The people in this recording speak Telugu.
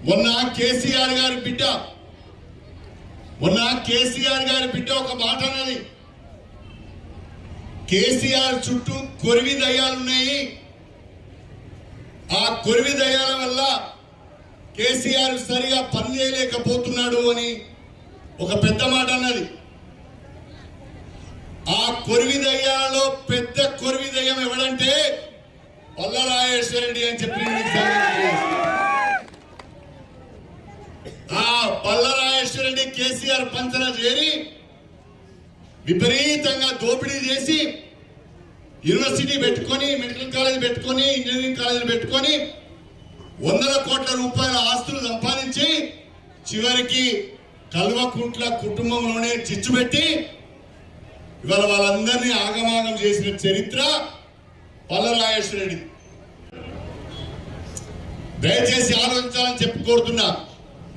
మొన్న కేసీఆర్ గారి బిడ్డ ఒక మాట అన్నది, కేసీఆర్ చుట్టూ కొరివి దయ్యాలున్నాయి, ఆ కొరివి దయ్యాల వల్ల కేసీఆర్ సరిగా పని చేయలేకపోతున్నాడు అని ఒక పెద్ద మాట అన్నది. ఆ కొరివి దయ్యాలలో పెద్ద కొరివి దయ్యం ఎవడంటే పల్లరాజేశ్వరరెడ్డి అని చెప్పి ఆ పల్లరాజేశ్వరరెడ్డి కేసీఆర్ పంచన చేరి విపరీతంగా దోపిడీ చేసి యూనివర్సిటీ పెట్టుకొని, మెడికల్ కాలేజ్ పెట్టుకొని, ఇంజనీరింగ్ కాలేజీలు పెట్టుకొని వందల కోట్ల రూపాయల ఆస్తులు సంపాదించి చివరికి కల్వకుంట్ల కుటుంబంలోనే చిచ్చు పెట్టి ఇవాళ వాళ్ళందరినీ ఆగమాగం చేసిన చరిత్ర పల్లరాజేశ్వరరెడ్డి. దయచేసి ఆలోచించాలని చెప్పి కోరుతున్నా.